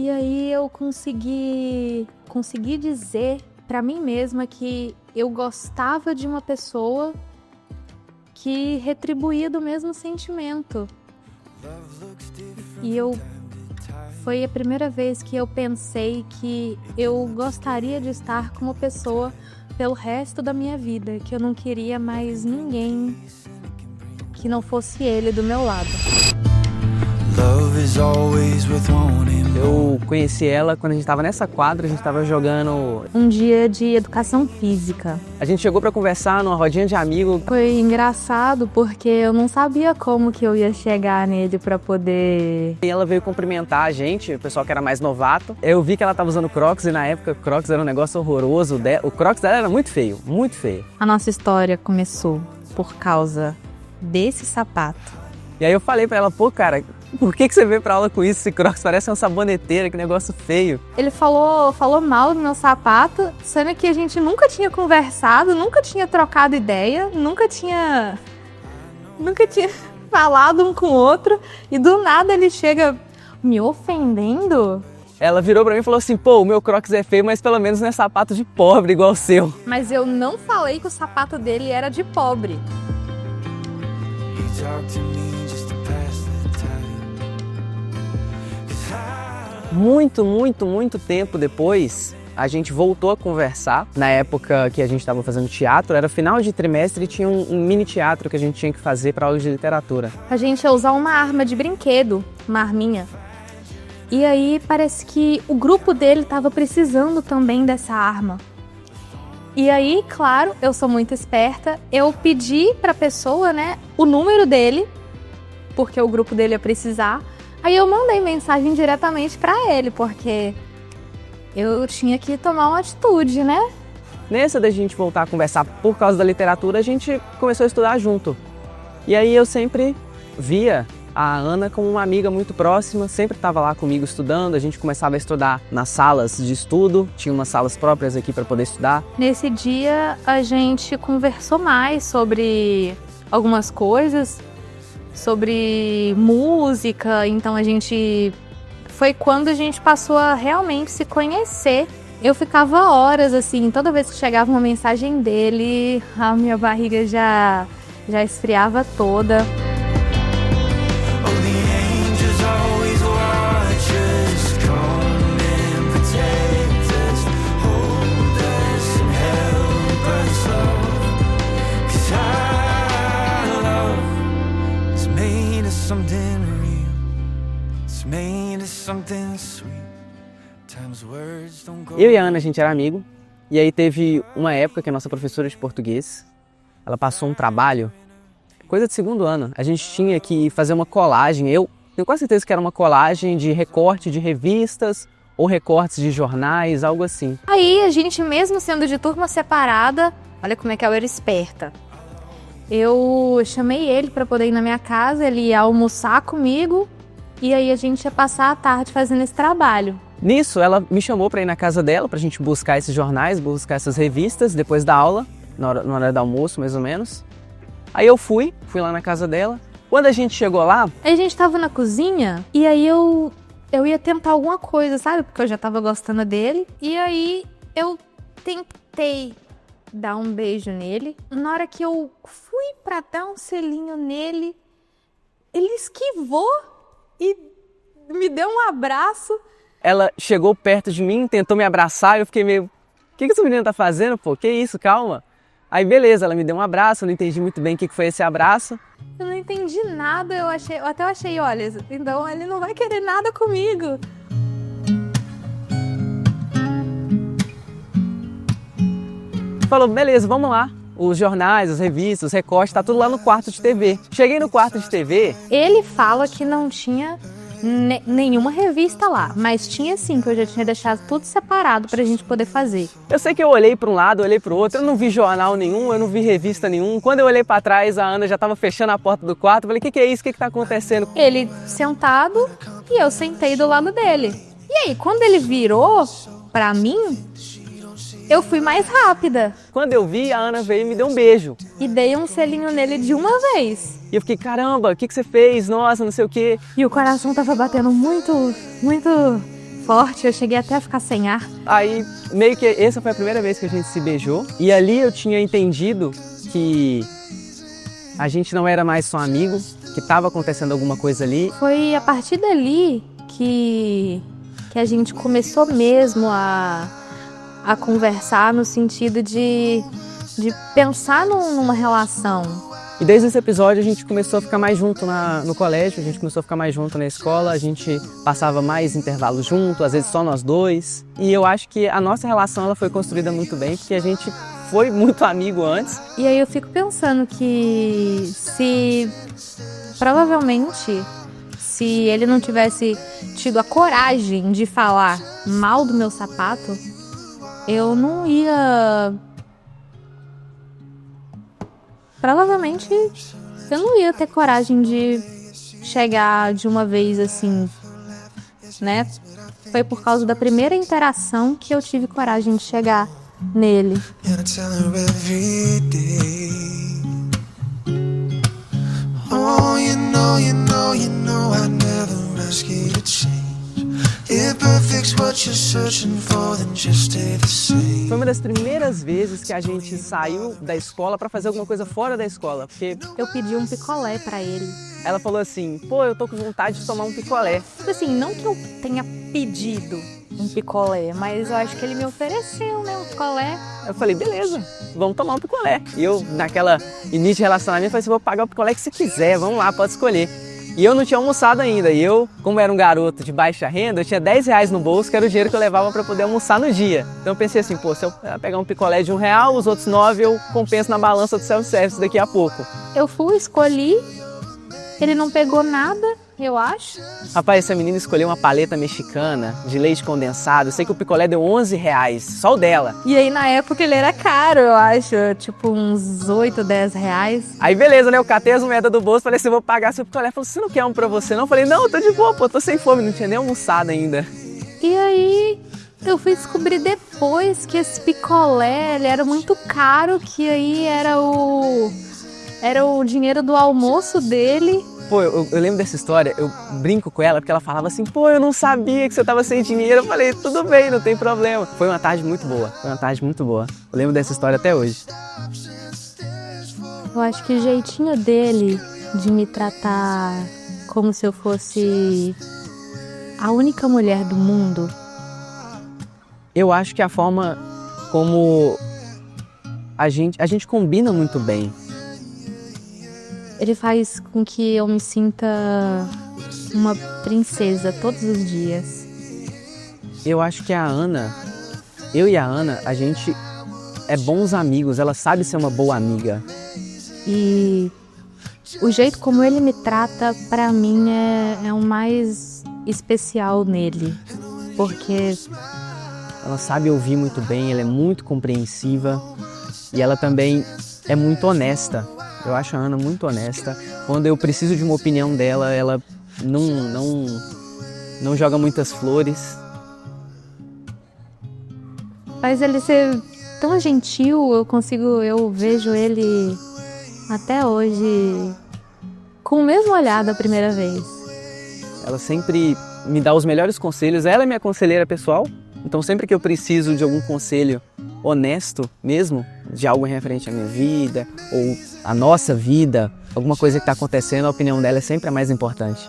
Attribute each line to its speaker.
Speaker 1: E aí eu consegui dizer pra mim mesma que eu gostava de uma pessoa que retribuía do mesmo sentimento. E foi a primeira vez que eu pensei que eu gostaria de estar com uma pessoa pelo resto da minha vida, que eu não queria mais ninguém que não fosse ele do meu lado.
Speaker 2: Eu conheci ela quando a gente estava nessa quadra, a gente estava jogando...
Speaker 1: Um dia de educação física.
Speaker 2: A gente chegou para conversar numa rodinha de amigo.
Speaker 1: Foi engraçado porque eu não sabia como que eu ia chegar nele para poder...
Speaker 2: E ela veio cumprimentar a gente, o pessoal que era mais novato. Eu vi que ela estava usando Crocs e na época Crocs era um negócio horroroso. O Crocs dela era muito feio, muito feio.
Speaker 1: A nossa história começou por causa desse sapato.
Speaker 2: E aí eu falei pra ela, pô, cara, por que você veio pra aula com isso? Esse Crocs parece uma saboneteira, que negócio feio.
Speaker 1: Ele falou mal do meu sapato, sendo que a gente nunca tinha conversado, nunca tinha trocado ideia, nunca tinha falado um com o outro, e do nada ele chega me ofendendo.
Speaker 2: Ela virou pra mim e falou assim, pô, o meu Crocs é feio, mas pelo menos não é sapato de pobre igual o seu.
Speaker 1: Mas eu não falei que o sapato dele era de pobre.
Speaker 2: Muito tempo depois, a gente voltou a conversar. Na época que a gente estava fazendo teatro, era final de trimestre e tinha um mini teatro que a gente tinha que fazer para aula de literatura.
Speaker 1: A gente ia usar uma arma de brinquedo, uma arminha. E aí parece que o grupo dele estava precisando também dessa arma. E aí, claro, eu sou muito esperta, eu pedi pra pessoa, né, o número dele, porque o grupo dele ia precisar. Aí eu mandei mensagem diretamente pra ele, porque eu tinha que tomar uma atitude, né?
Speaker 2: Nessa da gente voltar a conversar por causa da literatura, a gente começou a estudar junto. E aí eu sempre via a Ana como uma amiga muito próxima, sempre estava lá comigo estudando, a gente começava a estudar nas salas de estudo, tinha umas salas próprias aqui para poder estudar.
Speaker 1: Nesse dia a gente conversou mais sobre algumas coisas, sobre música, então foi quando a gente passou a realmente se conhecer. Eu ficava horas assim, toda vez que chegava uma mensagem dele, a minha barriga já esfriava toda.
Speaker 2: Eu e a Ana, a gente era amigo, e aí teve uma época que a nossa professora de português, ela passou um trabalho, coisa de segundo ano, a gente tinha que fazer uma colagem, eu tenho quase certeza que era uma colagem de recorte de revistas ou recortes de jornais, algo assim.
Speaker 1: Aí a gente, mesmo sendo de turma separada, olha como é que eu era esperta. Eu chamei ele para poder ir na minha casa, ele ia almoçar comigo e aí a gente ia passar a tarde fazendo esse trabalho.
Speaker 2: Nisso, ela me chamou para ir na casa dela, pra gente buscar esses jornais, buscar essas revistas, depois da aula, na hora do almoço, mais ou menos. Aí eu fui lá na casa dela. Quando a gente chegou lá...
Speaker 1: A gente tava na cozinha e aí eu ia tentar alguma coisa, sabe? Porque eu já tava gostando dele. E aí eu tentei dar um beijo nele. Na hora que eu fui pra dar um selinho nele, ele esquivou e me deu um abraço.
Speaker 2: Ela chegou perto de mim, tentou me abraçar e eu fiquei meio... O que essa menina tá fazendo, pô? Que isso, calma. Aí beleza, ela me deu um abraço, eu não entendi muito bem o que foi esse abraço.
Speaker 1: Eu não entendi nada, eu até achei, olha, então ele não vai querer nada comigo.
Speaker 2: Falou, beleza, vamos lá. Os jornais, as revistas, os recortes, tá tudo lá no quarto de TV. Cheguei no quarto de TV...
Speaker 1: Ele fala que não tinha nenhuma revista lá, mas tinha sim, que eu já tinha deixado tudo separado pra gente poder fazer.
Speaker 2: Eu sei que eu olhei para um lado, olhei para o outro, eu não vi jornal nenhum, eu não vi revista nenhum. Quando eu olhei para trás, a Ana já estava fechando a porta do quarto, eu falei, o que é isso? O que tá acontecendo?
Speaker 1: Ele sentado e eu sentei do lado dele. E aí, quando ele virou pra mim, eu fui mais rápida.
Speaker 2: Quando eu vi, a Ana veio e me deu um beijo.
Speaker 1: E dei um selinho nele de uma vez.
Speaker 2: E eu fiquei, caramba, o que você fez? Nossa, não sei o quê.
Speaker 1: E o coração tava batendo muito forte, eu cheguei até a ficar sem ar.
Speaker 2: Aí, meio que essa foi a primeira vez que a gente se beijou. E ali eu tinha entendido que a gente não era mais só amigo, que estava acontecendo alguma coisa ali.
Speaker 1: Foi a partir dali que a gente começou mesmo a conversar no sentido de pensar numa relação.
Speaker 2: E desde esse episódio a gente começou a ficar mais junto no colégio, a gente começou a ficar mais junto na escola, a gente passava mais intervalos junto, às vezes só nós dois. E eu acho que a nossa relação ela foi construída muito bem, porque a gente foi muito amigo antes.
Speaker 1: E aí eu fico pensando que provavelmente, se ele não tivesse tido a coragem de falar mal do meu sapato, eu não ia... Provavelmente eu não ia ter coragem de chegar de uma vez assim, né? Foi por causa da primeira interação que eu tive coragem de chegar nele.
Speaker 2: Foi uma das primeiras vezes que a gente saiu da escola pra fazer alguma coisa fora da escola, porque
Speaker 1: Eu pedi um picolé pra ele.
Speaker 2: ela falou assim, pô, eu tô com vontade de tomar um picolé.
Speaker 1: Tipo assim, não que eu tenha pedido um picolé, mas eu acho que ele me ofereceu, né, um picolé.
Speaker 2: Eu falei, beleza, vamos tomar um picolé. E eu, naquela início de relacionamento, falei assim, vou pagar o picolé que você quiser, vamos lá, pode escolher. E eu não tinha almoçado ainda, e eu, como era um garoto de baixa renda, eu tinha 10 reais no bolso, que era o dinheiro que eu levava para poder almoçar no dia. Então eu pensei assim, pô, se eu pegar um picolé de R$1, os outros 9 eu compenso na balança do self-service daqui a pouco.
Speaker 1: Eu fui, escolhi, ele não pegou nada, eu acho.
Speaker 2: Rapaz, essa menina escolheu uma paleta mexicana de leite condensado, eu sei que o picolé deu R$11, só o dela.
Speaker 1: E aí na época ele era caro, eu acho, tipo uns 8, 10 reais.
Speaker 2: Aí beleza, né, eu catei as moedas do bolso, falei assim, eu vou pagar seu picolé. Ela falou, você não quer um pra você não? Eu falei, não, eu tô de boa, pô, tô sem fome, não tinha nem almoçado ainda.
Speaker 1: E aí eu fui descobrir depois que esse picolé, ele era muito caro, que aí era o dinheiro do almoço dele.
Speaker 2: Pô, eu lembro dessa história, eu brinco com ela porque ela falava assim, pô, eu não sabia que você tava sem dinheiro. Eu falei, tudo bem, não tem problema. Foi uma tarde muito boa, foi uma tarde muito boa. Eu lembro dessa história até hoje.
Speaker 1: Eu acho que o jeitinho dele de me tratar como se eu fosse a única mulher do mundo.
Speaker 2: Eu acho que a forma como a gente combina muito bem.
Speaker 1: Ele faz com que eu me sinta uma princesa todos os dias.
Speaker 2: Eu acho que eu e a Ana, a gente é bons amigos, ela sabe ser uma boa amiga.
Speaker 1: E o jeito como ele me trata, pra mim, é o mais especial nele. Porque
Speaker 2: ela sabe ouvir muito bem, ela é muito compreensiva e ela também é muito honesta. Eu acho a Ana muito honesta. Quando eu preciso de uma opinião dela, ela não joga muitas flores.
Speaker 1: faz ele ser tão gentil, eu vejo ele até hoje com o mesmo olhar da primeira vez.
Speaker 2: Ela sempre me dá os melhores conselhos. Ela é minha conselheira pessoal, então sempre que eu preciso de algum conselho honesto mesmo, de algo referente à minha vida ou à nossa vida, alguma coisa que está acontecendo, a opinião dela é sempre a mais importante.